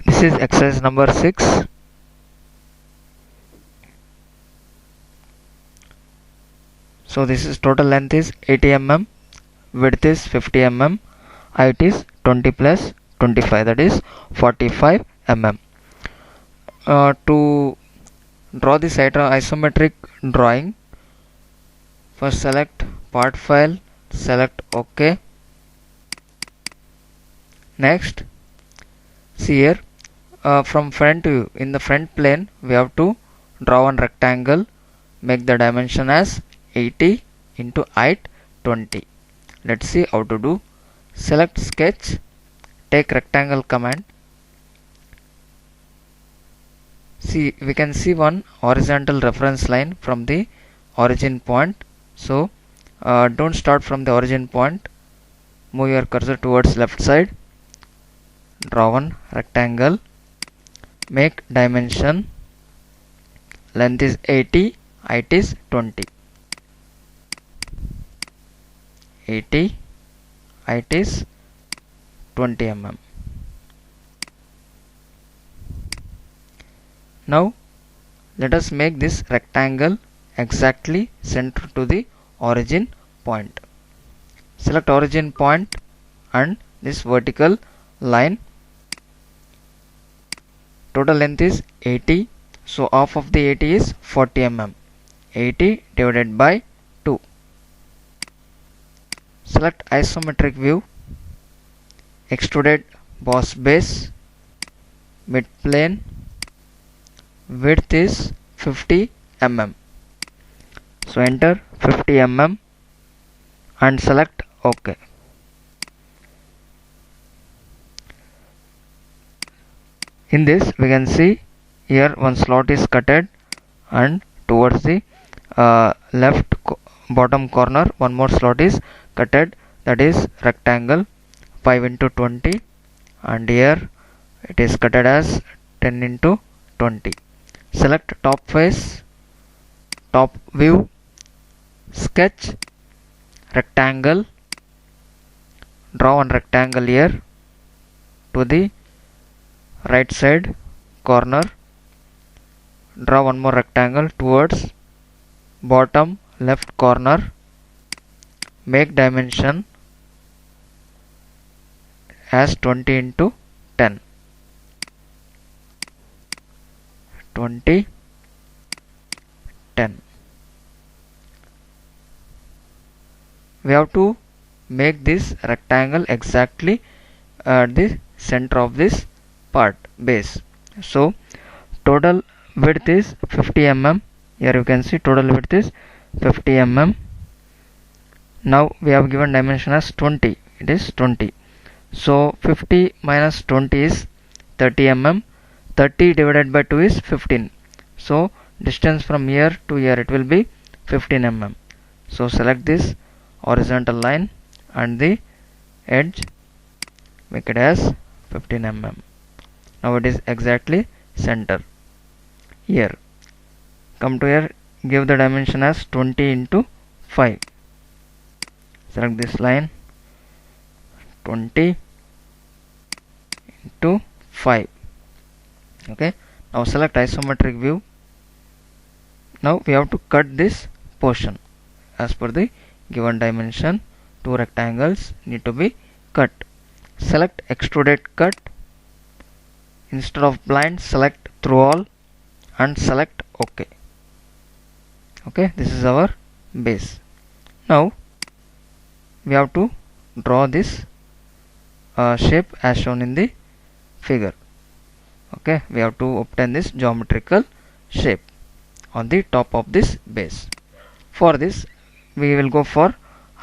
This is exercise number 6. So this is total length is 80 mm, width is 50 mm, height is 20 plus 25, that is 45 mm. To draw this isometric drawing, first select part file, select OK. Next, see here, from front view, in the front plane we have to draw one rectangle, make the dimension as 80 into height 20. Let's see how to do. Select sketch, take rectangle command. See, we can see one horizontal reference line from the origin point. So don't start from the origin point, move your cursor towards left side, draw one rectangle, make dimension, length is 80, height is 20. 80, height is 20 mm. Now let us make this rectangle exactly center to the origin point. Select origin point and this vertical line. Total length is 80, so half of the 80 is 40 mm. 80 divided by 2. Select isometric view, extruded boss base, mid plane, width is 50 mm. So enter 50 mm and select OK. In this we can see here one slot is cutted, and towards the left bottom corner one more slot is cutted, that is rectangle 5 into 20, and here it is cutted as 10 into 20. Select top face, top view, sketch, rectangle, draw one rectangle here to the right side corner, draw one more rectangle towards bottom left corner, make dimension as 20 into 10. 20, 10. We have to make this rectangle exactly at the center of this part base. So total width is 50 mm. Here you can see total width is 50 mm. Now we have given dimension as 20. It is 20. So 50 minus 20 is 30 mm. 30 divided by 2 is 15. So distance from here to here it will be 15 mm. So select this horizontal line and the edge, make it as 15 mm. Now it is exactly center. Here, come to here, give the dimension as 20 into 5. Select this line, 20 into 5. Okay, now select isometric view. Now we have to cut this portion as per the given dimension. Two rectangles need to be cut. Select extruded cut. Instead of blind, select through all and select OK. Okay, this is our base. Now we have to draw this shape as shown in the figure. Okay, we have to obtain this geometrical shape on the top of this base. For this we will go for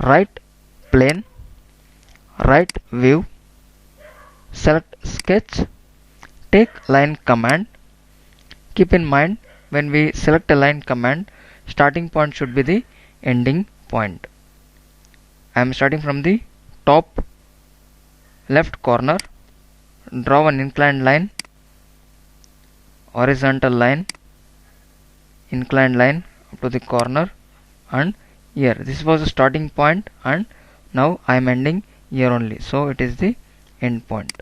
right plane, right view, select sketch, take line command. Keep in mind, when we select a line command, starting point should be the ending point. I am starting from the top left corner, draw an inclined line, horizontal line, inclined line up to the corner, and here this was the starting point and now I am ending here only, so it is the end point.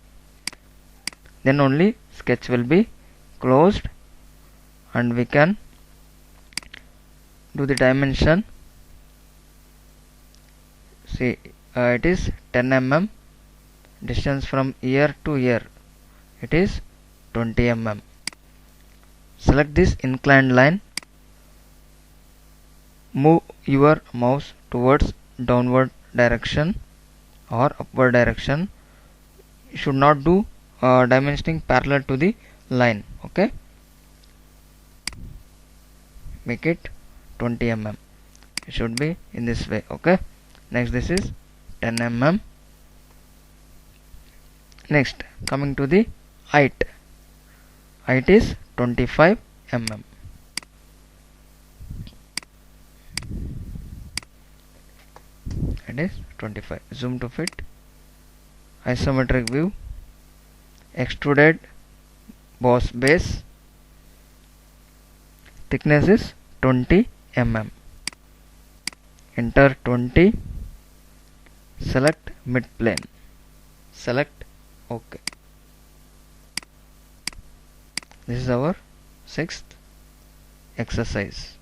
Then only sketch will be closed, and we can do the dimension. See, it is 10 mm. Distance from ear to ear, it is 20 mm. Select this inclined line. Move your mouse towards downward direction or upward direction. You should not do dimensioning parallel to the line. Okay, make it 20 mm. It should be in this way. Okay, next this is 10 mm. Next, coming to the height. Height is 25 mm. It is 25. Zoom to fit. Isometric view. Extruded boss base. Thickness is 20 mm. Enter 20. Select mid plane. Select OK. This is our 6th exercise.